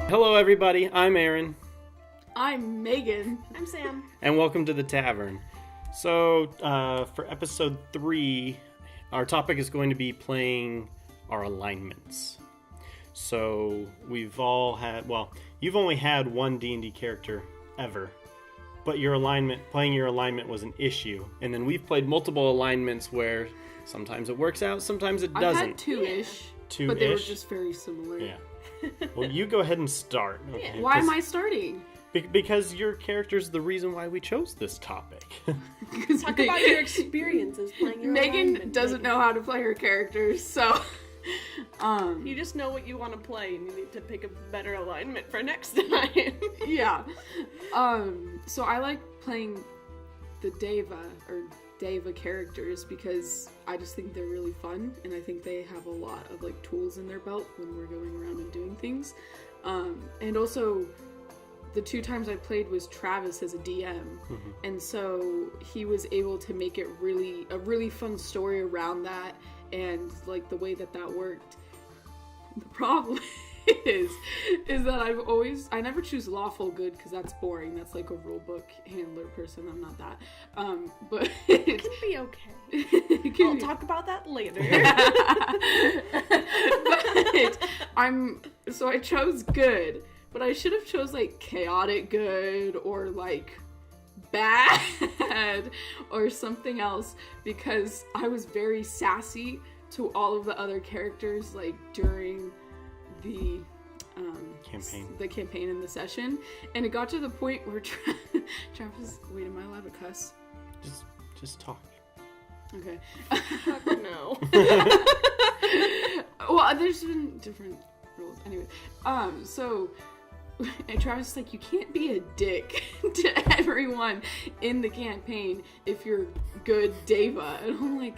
Hello everybody, I'm Aaron. I'm Megan. I'm Sam. And welcome to the Tavern. So, for episode 3, our topic is going to be playing our alignments. So, we've all had, you've only had one D&D character ever, but playing your alignment was an issue. And then we've played multiple alignments where sometimes it works out, sometimes it doesn't. I've had two-ish, Two-ish? but they were just very similar. Yeah. Well, you go ahead and start. Okay? Why am I starting? Because your character's the reason why we chose this topic. Talk about your experiences playing your Megan doesn't know how to play her characters, so... You just know what you want to play, and you need to pick a better alignment for next time. Yeah. So I like playing the Deva characters because I just think they're really fun, and I think they have a lot of like tools in their belt when we're going around and doing things. And also, the 2 times I played was Travis as a DM, and so he was able to make it a really fun story around that, and like the way that worked. The problem is that I never choose lawful good because that's boring. That's like a rule book handler person. I'm not that. But it can be okay. We'll talk about that later. So I chose good, but I should have chose like chaotic good or like bad or something else because I was very sassy to all of the other characters like during the campaign in the session, and it got to the point where Travis, wait, am I allowed to cuss? Just talk. Okay. No. Well, there's been different rules. Anyway, so and Travis is like, you can't be a dick to everyone in the campaign if you're good Deva, and I'm like,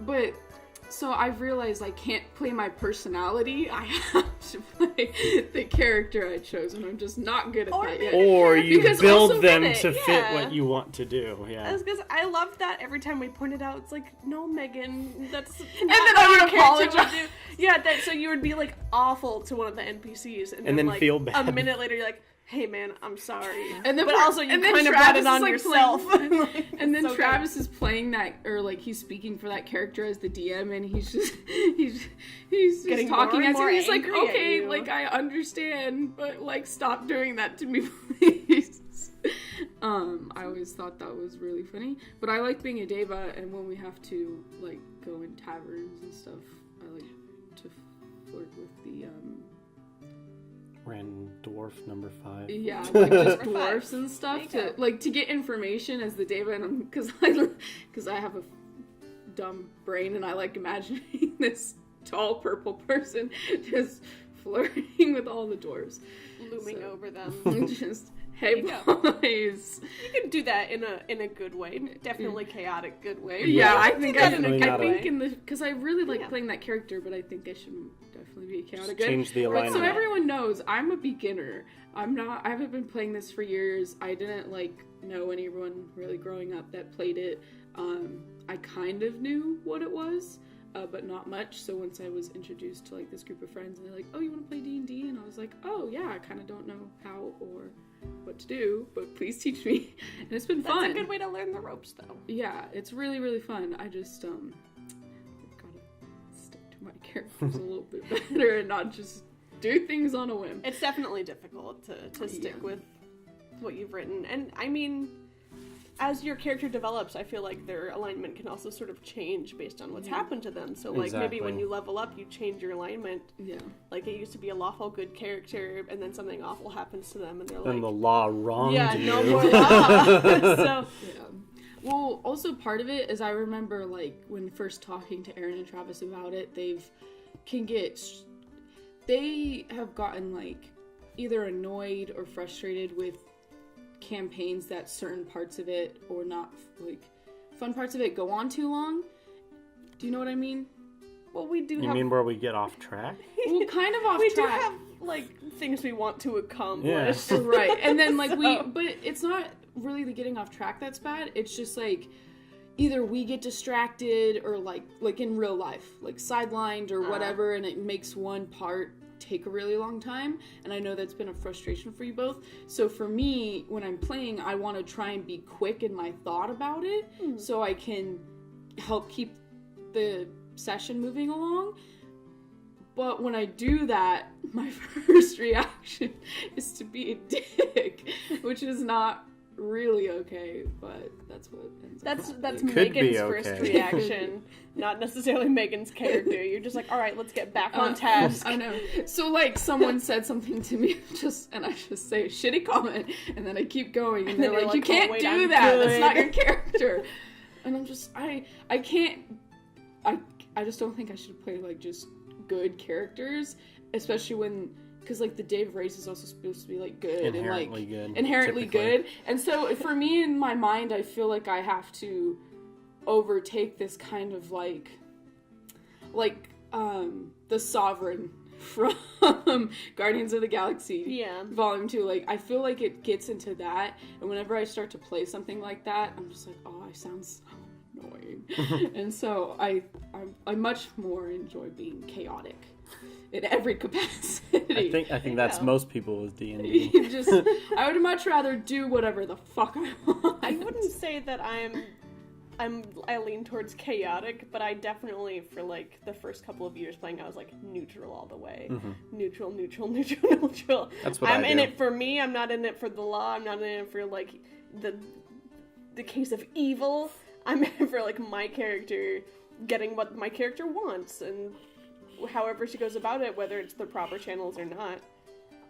but. So I've realized I can't play my personality. I have to play the character I chose, and I'm just not good at that yet. Or you build them to fit what you want to do. Yeah. Because I love that every time we point it out, it's like, no, Megan, that's not and then I would apologize. Yeah, so you would be like awful to one of the NPCs, and then like, feel bad. A minute later, you're like, hey man, I'm sorry. And then, but also you kind of brought it on yourself. And then so Travis is playing that, or like he's speaking for that character as the DM, and he's just getting talking as more he's like, okay, you. like I understand, but like stop doing that to me, please. I always thought that was really funny, but I like being a Deva, and when we have to like go in taverns and stuff, I like to flirt with the Random dwarf number 5. Yeah, like just dwarfs and stuff to get information as the Deva, and because I have a dumb brain and I like imagining this tall purple person just flirting with all the dwarves, looming over them. Just hey boys. You can do that in a good way, definitely chaotic good way. Yeah, I think way. Because I really like playing that character, but I think I should definitely be a chaotic good. Change the alignment. But so everyone knows, I'm a beginner. I haven't been playing this for years. I didn't know anyone really growing up that played it. I kind of knew what it was, but not much. So once I was introduced to this group of friends, and they're like, "Oh, you want to play D&D?" and I was like, "Oh yeah, I kind of don't know how or what to do, but please teach me." And it's been fun. That's a good way to learn the ropes, though. Yeah, it's really, really fun. I just gotta stick to my characters a little bit better and not just do things on a whim. It's definitely difficult to stick with what you've written. And I mean, as your character develops, I feel like their alignment can also sort of change based on what's happened to them. So maybe when you level up, you change your alignment. Yeah. Like it used to be a lawful good character, and then something awful happens to them, and they're like, and the law wronged you. No more law. So yeah. Well, also part of it is I remember when first talking to Aaron and Travis about it, they have gotten either annoyed or frustrated with campaigns that certain parts of it, or not fun parts of it, go on too long. Do you know what I mean? Well, we do. You mean where we get off track? Well, kind of off track. We do have things we want to accomplish, right? And then but it's not really the getting off track that's bad. It's just either we get distracted or like in real life, sidelined or whatever, and it makes one part take a really long time, and I know that's been a frustration for you both. So for me, when I'm playing, I want to try and be quick in my thought about it, so I can help keep the session moving along. But when I do that, my first reaction is to be a dick, which is not really okay, but that's what ends up. That's Megan's first reaction, not necessarily Megan's character. You're just like, all right, let's get back on task. I know. So like someone said something to me, and I just say a shitty comment, and then I keep going, and they're like, you can't do that. That's not your character. And I'm just, I can't. I just don't think I should play like just good characters, especially when. Because, like, the Dave race is also supposed to be, like, good. Inherently and, like, good. Inherently typically. good. And so, for me, in my mind, I feel like I have to overtake this kind of, like, the Sovereign from Guardians of the Galaxy Volume 2. Like, I feel like it gets into that. And whenever I start to play something like that, I'm just like, oh, I sound so annoying. And so, I much more enjoy being chaotic. In every capacity. I think that's most people with D&D. I would much rather do whatever the fuck I want. I wouldn't say that I lean towards chaotic, but I definitely, for like the first couple of years playing, I was like neutral all the way. Neutral. That's what I'm in it for me. I'm not in it for the law. I'm not in it for like the case of evil. I'm in it for like my character getting what my character wants, and however she goes about it, whether it's the proper channels or not,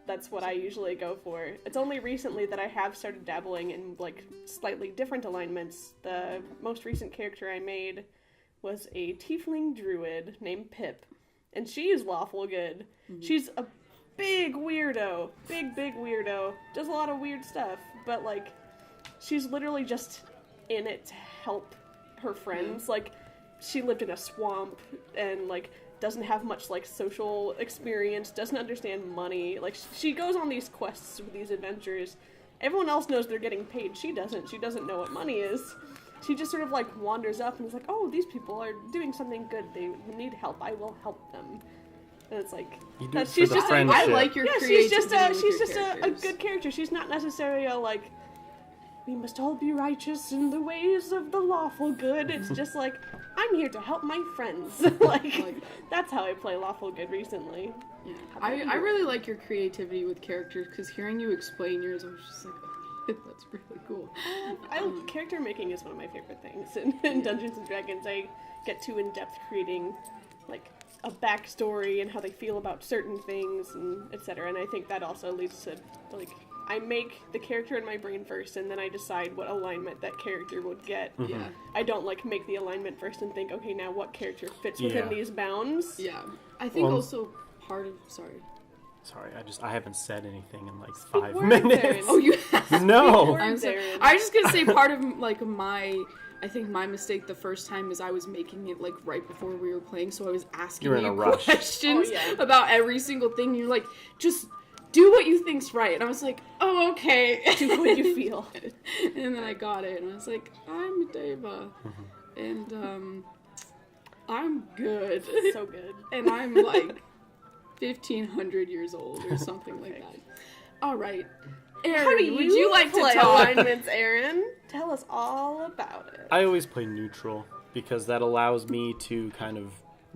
that's what I usually go for. It's only recently that I have started dabbling in like slightly different alignments. The most recent character I made was a tiefling druid named Pip, and she is lawful good. She's a big weirdo, big weirdo, does a lot of weird stuff, but like she's literally just in it to help her friends. Like she lived in a swamp and like doesn't have much, like, social experience, doesn't understand money. Like, she goes on these quests with these adventures. Everyone else knows they're getting paid. She doesn't. She doesn't know what money is. She just sort of, like, wanders up and is like, oh, these people are doing something good. They need help. I will help them. And it's like... she's just I like your creativity. She's just a good character. She's not necessarily a, like... we must all be righteous in the ways of the lawful good. It's just like, I'm here to help my friends. like that's how I play lawful good recently. Yeah. I really like your creativity with characters, because hearing you explain yours, I was just like, oh, that's really cool. Character making is one of my favorite things in Dungeons & Dragons. I get too in-depth creating, like, a backstory and how they feel about certain things, and etc. And I think that also leads to, like... I make the character in my brain first, and then I decide what alignment that character would get. Yeah. I don't, like, make the alignment first and think, okay, now what character fits within these bounds? Yeah. I think also part of... Sorry, I haven't said anything in, like, 5 minutes. Darren. Oh, you have? No! I was just gonna say part of, like, I think my mistake the first time is I was making it, like, right before we were playing, so I was asking you questions about every single thing. You're like, just... do what you think's right. And I was like, oh, okay. Do what you feel. And then I got it, and I was like, I'm a Deva. And, I'm good. So good. And I'm, like, 1,500 years old or something like that. All right. Aaron, would you like to play talk? alignments, Aaron? Tell us all about it. I always play neutral, because that allows me to kind of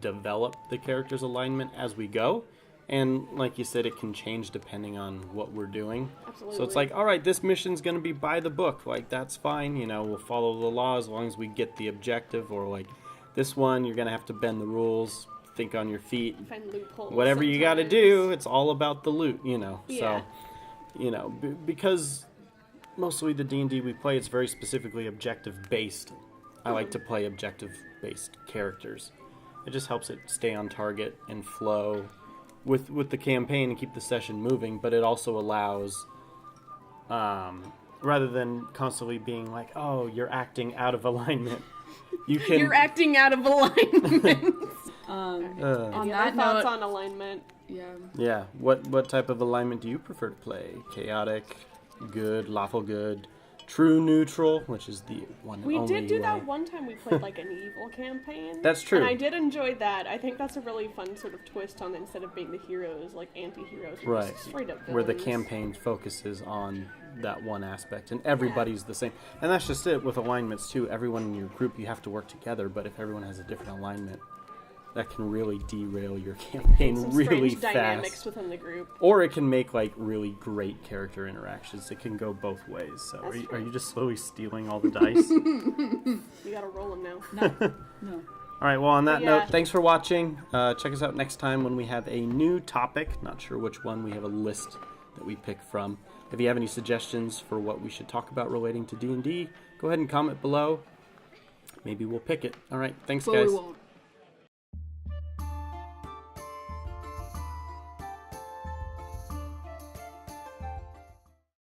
develop the character's alignment as we go. And like you said, it can change depending on what we're doing. Absolutely. So it's like, all right, this mission's going to be by the book. Like, that's fine. You know, we'll follow the law as long as we get the objective. Or like, this one, you're going to have to bend the rules, think on your feet. Find loopholes. Whatever you got to do, it's all about the loot, you know. Yeah. So, you know, because mostly the D&D we play, it's very specifically objective-based. I like to play objective-based characters. It just helps it stay on target and flow with the campaign and keep the session moving, but it also allows, rather than constantly being like, oh, you're acting out of alignment, you're acting out of alignment. On that note, thoughts on alignment. Yeah. What type of alignment do you prefer to play? Chaotic, good, lawful good, true neutral, which is the one and We only did do way. that one time we played like an evil campaign. That's true. And I did enjoy that. I think that's a really fun sort of twist on instead of being the heroes, like anti-heroes. Right. Just straight up villains. Where the campaign focuses on that one aspect, and everybody's the same. And that's just it with alignments too. Everyone in your group, you have to work together, but if everyone has a different alignment, that can really derail your campaign Some really strange fast. dynamics within the group. Or it can make like really great character interactions. It can go both ways. So That's are true. you just slowly stealing all the dice? You gotta roll them now. No. All right, well, on that Yeah. note, thanks for watching. Check us out next time when we have a new topic. Not sure which one. We have a list that we pick from. If you have any suggestions for what we should talk about relating to D&D, go ahead and comment below. Maybe we'll pick it. All right, thanks, But guys. we won't.